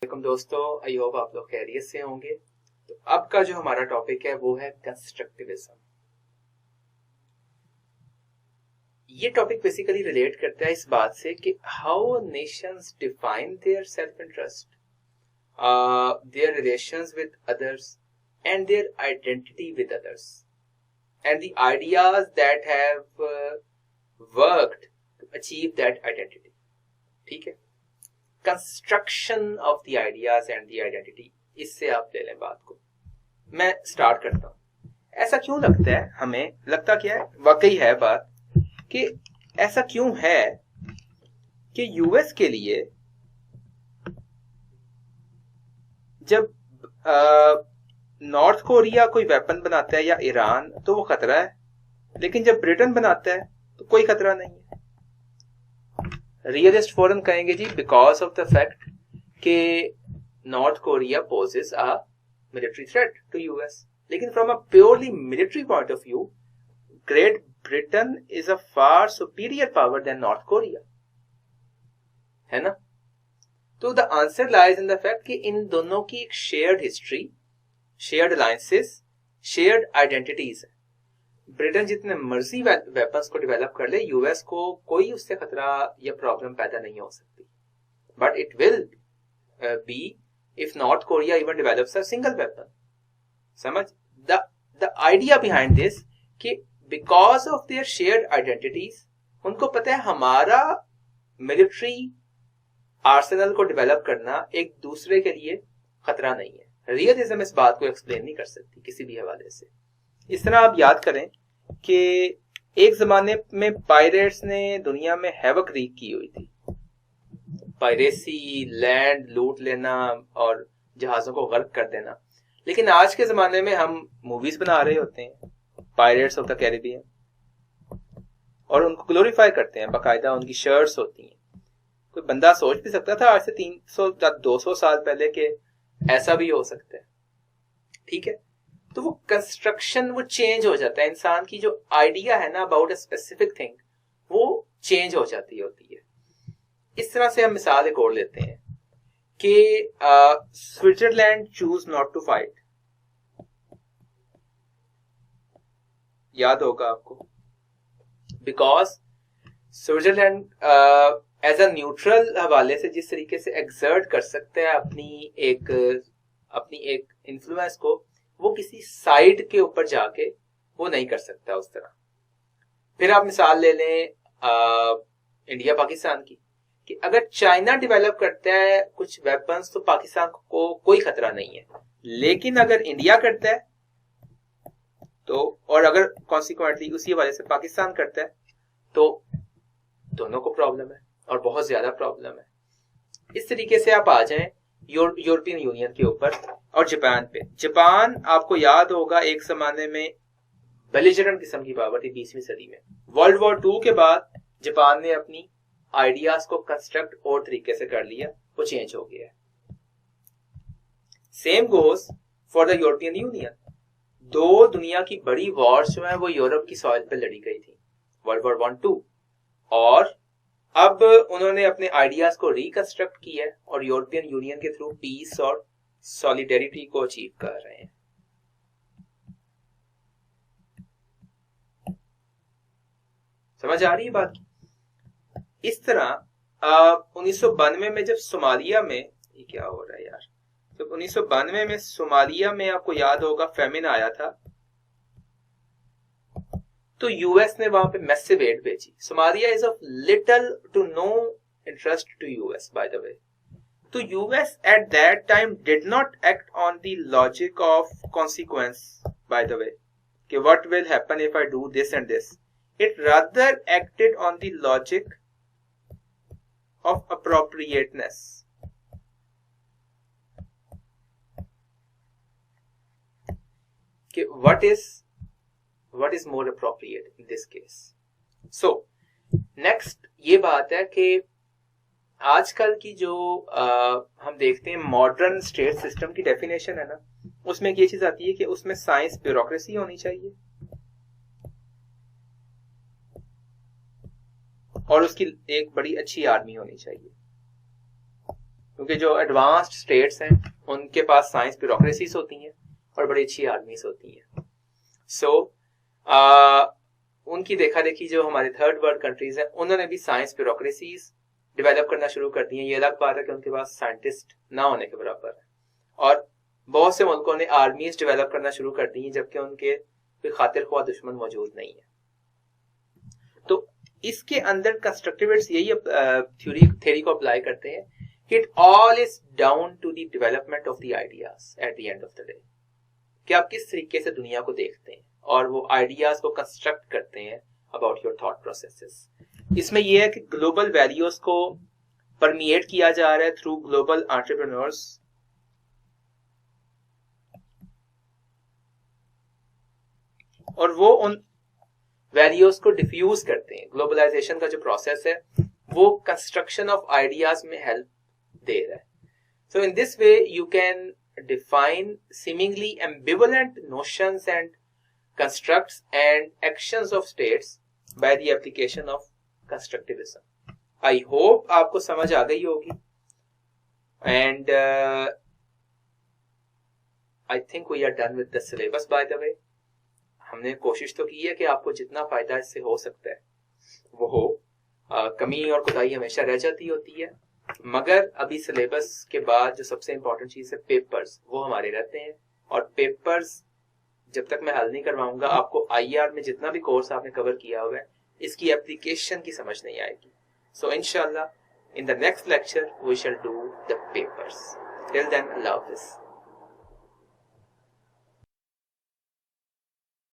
Welcome दोस्तों, I hope आप लोग खैरियत से होंगे। तो अब का जो हमारा टॉपिक है वो है कंस्ट्रक्टिविज्म। ये टॉपिक बेसिकली रिलेट करता है इस बात से कि how Nations define their self interest, their relations with others, and their identity with others, and the ideas that have worked to achieve that identity. ठीक है, construction of the ideas and the identity, इससे आप ले लें बात को। मैं start करता हूं। ऐसा क्यों लगता है, हमें लगता क्या है, वाकई है बात कि ऐसा क्यों है कि यूएस के लिए जब नॉर्थ कोरिया कोई वेपन बनाता है या ईरान तो वो खतरा है, लेकिन जब ब्रिटेन बनाता है तो कोई खतरा नहीं है। रियलिस्ट फॉरन कहेंगे जी बिकॉज ऑफ द फैक्ट कि North Korea poses a military threat to US, लेकिन from a purely military point of view Great Britain is a far superior power than North Korea, है ना। तो the answer lies in the fact कि इन दोनों की एक shared history, shared alliances, shared identities है। ब्रिटेन जितने मर्जी वेपन्स को डेवलप कर ले, यूएस को कोई उससे खतरा या प्रॉब्लम पैदा नहीं हो सकती। But it will be if north Korea even develops a single weapon. समझ द आइडिया बिहाइंड दिस कि because of their shared identities, उनको पता है हमारा मिलिट्री आर्सेनल को डेवलप करना एक दूसरे के लिए खतरा नहीं है। रियलिज्म इस बात को एक्सप्लेन नहीं कर सकती किसी भी हवाले से। इस तरह आप याद करें कि एक जमाने में पायरेट्स ने दुनिया में हैवक रीक की हुई थी। पायरेसी, लैंड लूट लेना और जहाजों को गर्क कर देना। लेकिन आज के जमाने में हम मूवीज बना रहे होते हैं, पायरेट्स ऑफ द कैरिबियन, और उनको ग्लोरीफाई करते हैं, बाकायदा उनकी शर्ट्स होती हैं। कोई बंदा सोच भी सकता था आज से 300 या 200 साल पहले के ऐसा भी हो सकता है। ठीक है, तो वो कंस्ट्रक्शन वो चेंज हो जाता है। इंसान की जो आइडिया है ना अबाउट अ स्पेसिफिक थिंग, वो चेंज हो जाती होती है। इस तरह से हम मिसाल एक और लेते हैं कि Switzerland choose not to fight. याद होगा आपको, because Switzerland as a neutral हवाले से जिस तरीके से एक्सर्ट कर सकता है अपनी एक इन्फ्लुएंस को, वो किसी साइड के ऊपर जाके वो नहीं कर सकता उस तरह। फिर आप मिसाल ले लें इंडिया पाकिस्तान की, कि अगर चाइना डेवलप करता है कुछ वेपन्स तो पाकिस्तान को कोई खतरा नहीं है, लेकिन अगर इंडिया करता है तो, और अगर कॉन्सिक्वेंटली उसी हवाले से पाकिस्तान करता है, तो दोनों को प्रॉब्लम है और बहुत ज्यादा प्रॉब्लम है। इस तरीके से आप आ जाएं यूरोपियन यूनियन के ऊपर और जापान पे। जापान आपको याद होगा एक जमाने में बेलिजरेंट किस्म की पावर थी 20वीं सदी में। वर्ल्ड वॉर 2 के बाद जापान ने अपनी आइडियाज को कंस्ट्रक्ट और तरीके से कर लिया, वो चेंज हो गया है। Same goes for the European union. दो दुनिया की बड़ी वॉर्स जो है वो यूरोप की सॉइल पे लड़ी गई थी, वर्ल्ड वॉर 1, 2, और अब उन्होंने अपने आइडियाज को रिकंस्ट्रक्ट किया है और यूरोपियन यूनियन के थ्रू पीस और सॉलिडेरिटी को अचीव कर रहे हैं। समझ आ रही है बात? इस तरह 1992 में जब सोमालिया में, ये क्या हो रहा है यार, जब 1992 में सोमालिया में आपको याद होगा फेमिन आया था, तो यूएस ने वहां पे मैसिव एड भेजी। Somalia is of little to no interest to US, by the way. तो US at that time did not act on the logic of consequence, by the way, कि what will happen if I do this and this. It rather acted on the logic of appropriateness. कि what is more appropriate in this case. So next ये बात है कि आजकल की जो हम देखते हैं मॉडर्न स्टेट सिस्टम की डेफिनेशन है ना, उसमें ये चीज आती है कि उसमें साइंस ब्यूरोक्रेसी होनी चाहिए और उसकी एक बड़ी अच्छी आर्मी होनी चाहिए। क्योंकि जो एडवांस्ड स्टेट्स हैं उनके पास साइंस ब्यूरोक्रेसीज होती हैं और बड़ी अच्छी आर्मीज होती हैं। सो उनकी देखा देखी जो हमारे थर्ड वर्ल्ड कंट्रीज हैं उन्होंने भी साइंस ब्यूरोक्रेसीज डेवलप करना शुरू कर दी हैं। ये अलग बात है कि उनके पास साइंटिस्ट ना होने के बराबर है, और बहुत से मुल्कों ने आर्मीज डेवलप करना शुरू कर दी हैं जबकि उनके कोई खातिर ख्वाह दुश्मन मौजूद नहीं है। तो इसके अंदर कंस्ट्रक्टिविस्ट यही थ्योरी को अप्लाई करते हैं कि it all is down to the development of the ideas at the end of the day, कि आप किस तरीके से दुनिया को देखते हैं और वो आइडियाज को कंस्ट्रक्ट करते हैं अबाउट योर थॉट प्रोसेसेस। इसमें यह है कि ग्लोबल वैल्यूज को परमिएट किया जा रहा है थ्रू ग्लोबल एंटरप्रेन्योर्स, और वो उन वैल्यूज को डिफ्यूज करते हैं। ग्लोबलाइजेशन का जो प्रोसेस है वो कंस्ट्रक्शन ऑफ आइडियाज में हेल्प दे रहा है। So in this way you can define seemingly ambivalent notions and constructs and actions of states by the application of constructivism. I hope आपको समझ आ गई होगी, and I think we are done with the syllabus by the way. हमने कोशिश तो की है कि आपको जितना फायदा इससे हो सकता है वो हो। कमी और कोताही हमेशा रह जाती होती है, मगर अभी सिलेबस के बाद जो सबसे इंपॉर्टेंट चीज है पेपर्स, वो हमारे रहते हैं, और पेपर्स जब तक मैं हल नहीं करवाऊंगा आपको आईआर में जितना भी कोर्स आपने कवर किया हुआ है इसकी एप्लीकेशन की समझ नहीं आएगी। सो इंशाल्लाह in the next lecture we shall do the papers. Till then Allah हाफिज़।